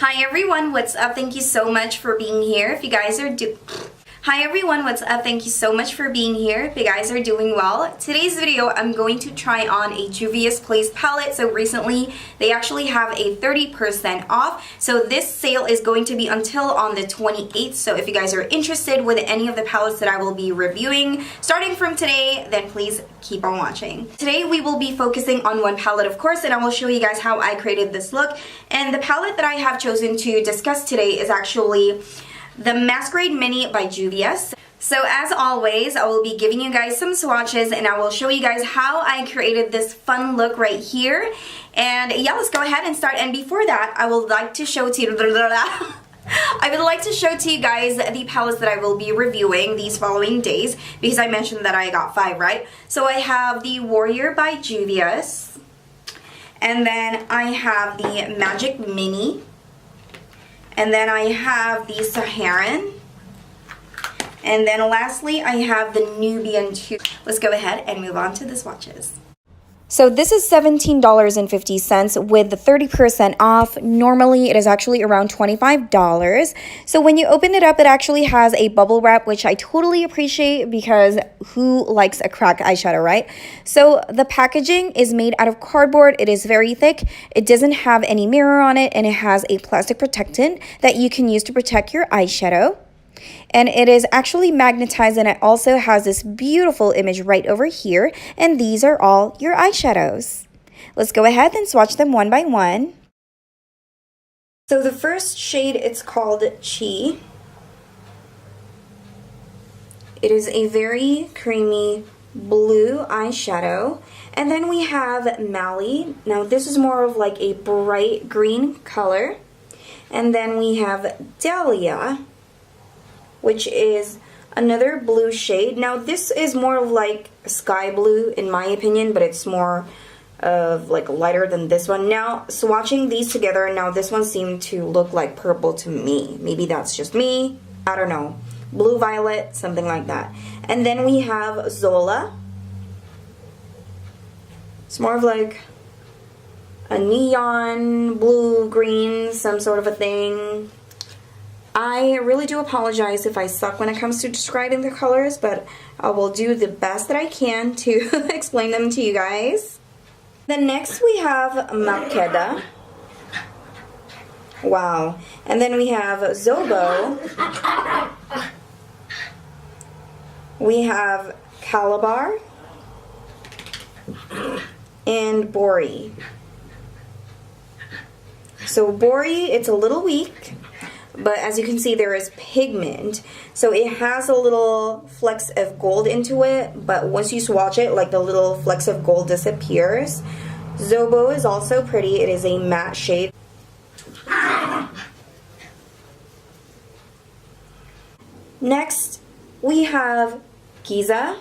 Hi everyone, what's up? Thank you so much for being here. If you guys are Hi everyone, what's up? Thank you so much for being here. If you guys are doing well, today's video I'm going to try on a Juvia's Place palette. So recently they actually have a 30% off. So this sale is going to be until on the 28th. So if you guys are interested with any of the palettes that I will be reviewing starting from today, then please keep on watching. Today we will be focusing on one palette, of course, and I will show you guys how I created this look. And the palette that I have chosen to discuss today is actually the Masquerade Mini by Juvia. So as always, I will be giving you guys some swatches and I will show you guys how I created this fun look right here. And yeah, let's go ahead and start. And before that, I would like to show to you I would like to show to you guys the palettes that I will be reviewing these following days, because I mentioned that I got 5, right? So I have the Warrior by Juvia, and then I have the Magic Mini, and then I have the Saharan, and then lastly I have the Nubian 2. Let's go ahead and move on to the swatches. So this is $17.50 with the 30% off. Normally it is actually around $25. So when you open it up, it actually has a bubble wrap, which I totally appreciate because who likes a cracked eyeshadow, right? So the packaging is made out of cardboard. It is very thick. It doesn't have any mirror on it, and it has a plastic protectant that you can use to protect your eyeshadow. And it is actually magnetized, and it also has this beautiful image right over here, and these are all your eyeshadows. Let's go ahead and swatch them one by one. So the first shade, it's called Chi. It is a very creamy blue eyeshadow. And then we have Mali. Now this is more of like a bright green color. And then we have Dahlia, which is another blue shade. Now this is more of like sky blue in my opinion, but it's more of like lighter than this one. Now swatching these together, now this one seemed to look like purple to me. Maybe that's just me, I don't know. Blue violet, something like that. And then we have Zola. It's more of like a neon blue green, some sort of a thing. I really do apologize if I suck when it comes to describing the colors, but I will do the best that I can to explain them to you guys. Then next we have Makeda. Wow. And then we have Zobo. We have Calabar. And Bori. So Bori, it's a little weak, but as you can see, there is pigment. So it has a little flecks of gold into it, but once you swatch it, like the little flecks of gold disappears. Zobo is also pretty. It is a matte shade. Next, we have Giza.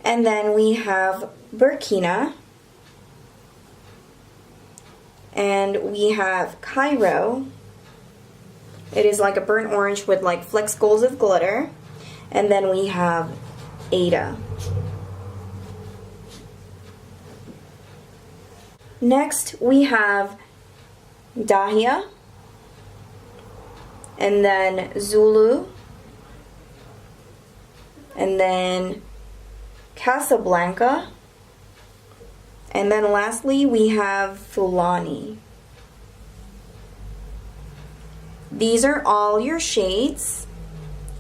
And then we have Burkina. And we have Cairo. It is like a burnt orange with like flecks golds of glitter. And then we have Ada. Next we have Dahlia. And then Zulu. And then Casablanca. And then lastly, we have Fulani. These are all your shades.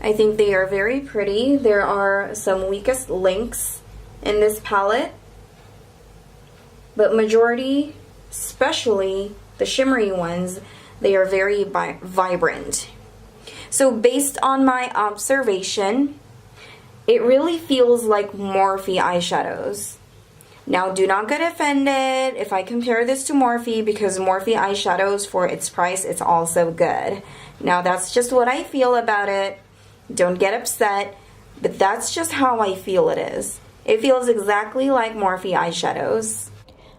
I think they are very pretty. There are some weakest links in this palette, but majority, especially the shimmery ones, they are very vibrant. So based on my observation, it really feels like Morphe eyeshadows. Now, do not get offended if I compare this to Morphe, because Morphe eyeshadows, for its price, it's also good. Now, that's just what I feel about it. Don't get upset, but that's just how I feel it is. It feels exactly like Morphe eyeshadows.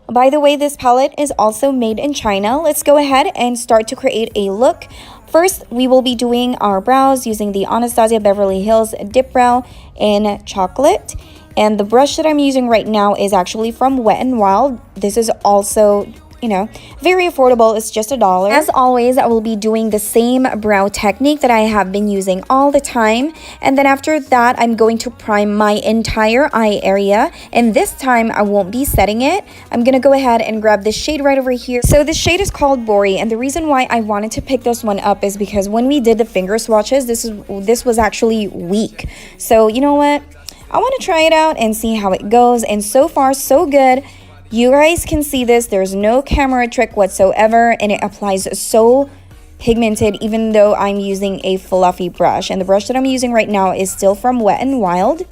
By the way, this palette is also made in China. Let's go ahead and start to create a look. First, we will be doing our brows using the Anastasia Beverly Hills Dip Brow in Chocolate. And the brush that I'm using right now is actually from Wet n Wild. This is also you know, very affordable. It's just $1. As always, I will be doing the same brow technique that I have been using all the time. And then after that, I'm going to prime my entire eye area. And this time, I won't be setting it. I'm going to go ahead and grab this shade right over here. So this shade is called Bori. And the reason why I wanted to pick this one up is because when we did the finger swatches, this was actually weak. So you know what? I want to try it out and see how it goes. And so far, so good. You guys can see this. There's no camera trick whatsoever. And it applies so pigmented, even though I'm using a fluffy brush. And the brush that I'm using right now is still from Wet n Wild.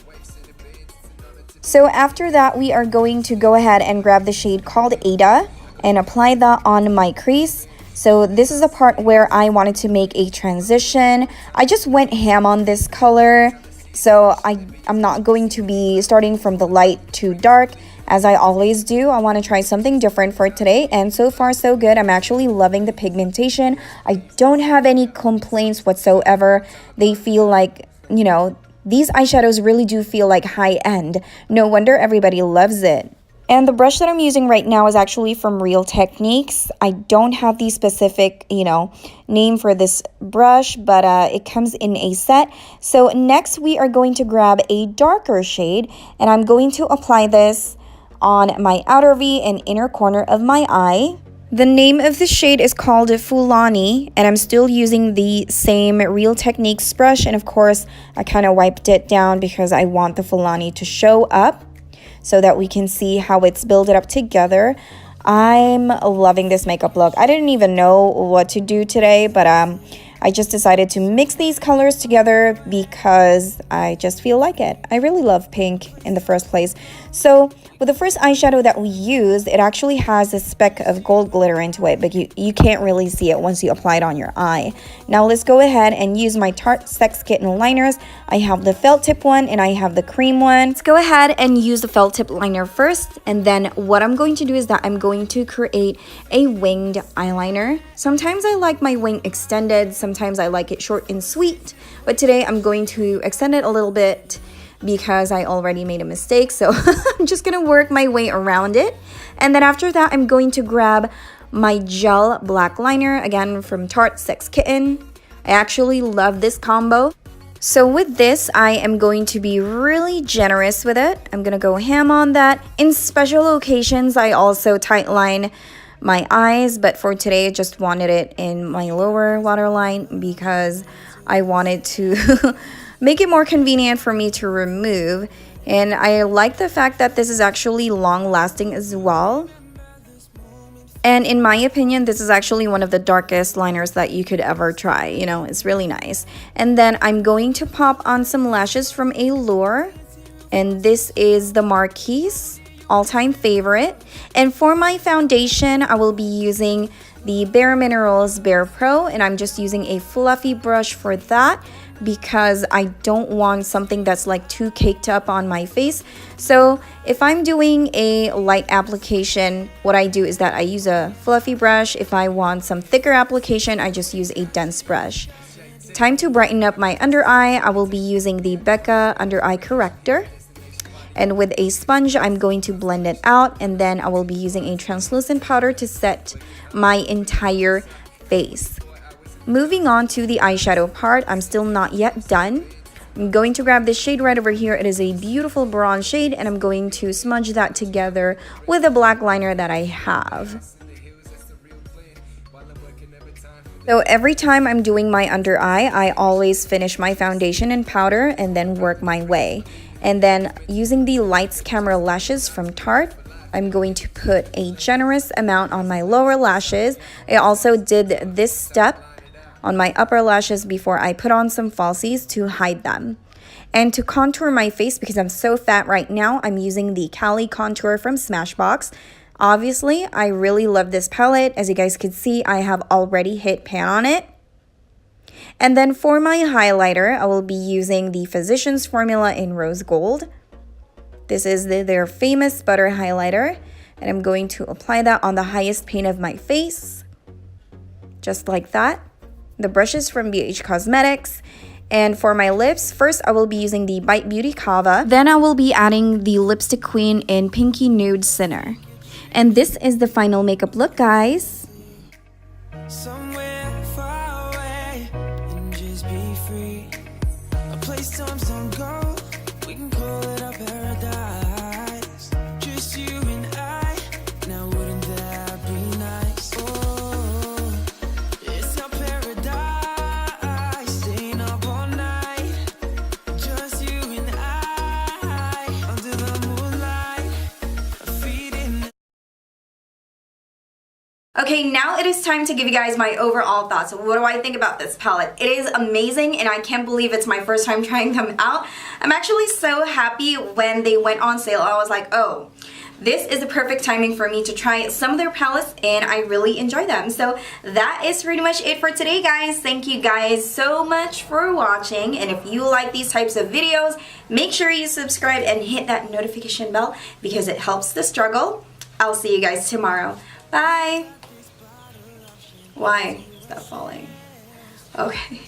So after that, we are going to go ahead and grab the shade called Ada and apply that on my crease. So this is the part where I wanted to make a transition. I just went ham on this color. So I'm not going to be starting from the light to dark as I always do. I want to try something different for today, and so far so good. I'm actually loving the pigmentation. I don't have any complaints whatsoever. They feel like, you know, these eyeshadows really do feel like high end. No wonder everybody loves it. And the brush that I'm using right now is actually from Real Techniques. I don't have the specific, you know, name for this brush, but it comes in a set. So next we are going to grab a darker shade, and I'm going to apply this on my outer V and inner corner of my eye. The name of the shade is called Fulani, and I'm still using the same Real Techniques brush. And of course, I kind of wiped it down because I want the Fulani to show up, so that we can see how it's built up together. I'm loving this makeup look. I didn't even know what to do today, but I just decided to mix these colors together because I just feel like it. I really love pink in the first place. So with the first eyeshadow that we used, it actually has a speck of gold glitter into it, but you can't really see it once you apply it on your eye. Now let's go ahead and use my Tarte Sex Kitten liners. I have the felt tip one and I have the cream one. Let's go ahead and use the felt tip liner first, and then what I'm going to do is that I'm going to create a winged eyeliner. Sometimes I like my wing extended, sometimes I like it short and sweet, but today I'm going to extend it a little bit because I already made a mistake. So I'm just gonna work my way around it. And then after that, I'm going to grab my gel black liner, again from Tarte Sex Kitten. I actually love this combo. So with this, I am going to be really generous with it. I'm gonna go ham on that. In special occasions, I also tightline my eyes, but for today, I just wanted it in my lower waterline because I wanted to make it more convenient for me to remove. And I like the fact that this is actually long lasting as well. And in my opinion, this is actually one of the darkest liners that you could ever try. You know, it's really nice. And then I'm going to pop on some lashes from Allure. And this is the Marquise, all-time favorite. And for my foundation, I will be using the Bare Minerals Bare Pro. And I'm just using a fluffy brush for that, because I don't want something that's like too caked up on my face. So if I'm doing a light application, what I do is that I use a fluffy brush. If I want some thicker application, I just use a dense brush. Time to brighten up my under eye. I will be using the Becca Under Eye Corrector. And with a sponge, I'm going to blend it out. And then I will be using a translucent powder to set my entire face. Moving on to the eyeshadow part, I'm still not yet done. I'm going to grab this shade right over here. It is a beautiful bronze shade, and I'm going to smudge that together with a black liner that I have. So every time I'm doing my under eye, I always finish my foundation and powder and then work my way. And then using the Lights Camera lashes from Tarte, I'm going to put a generous amount on my lower lashes. I also did this step on my upper lashes before I put on some falsies to hide them. And to contour my face, because I'm so fat right now, I'm using the Cali Contour from Smashbox. Obviously, I really love this palette. As you guys can see, I have already hit pan on it. And then for my highlighter, I will be using the Physicians Formula in Rose Gold. This is their famous butter highlighter. And I'm going to apply that on the highest pane of my face. Just like that. The brush is from BH Cosmetics. And for my lips, first I will be using the Bite Beauty Cava. Then I will be adding the Lipstick Queen in Pinky Nude Sinner. And this is the final makeup look, guys. Somewhere far away and just be free. A place times don't go. We can call it a paradise. Just you and I. Now wouldn't that be nice? Oh, it's a paradise. Staying up all night. Just you and I. Under the moonlight. Feeding. Okay, now it is time to give you guys my overall thoughts. What do I think about this palette? It is amazing and I can't believe it's my first time trying them out. I'm actually so happy when they went on sale. I was like, oh, this is the perfect timing for me to try some of their palettes and I really enjoy them. So that is pretty much it for today, guys. Thank you guys so much for watching, and if you like these types of videos, make sure you subscribe and hit that notification bell because it helps the struggle. I'll see you guys tomorrow. Bye! Why is that falling? Okay.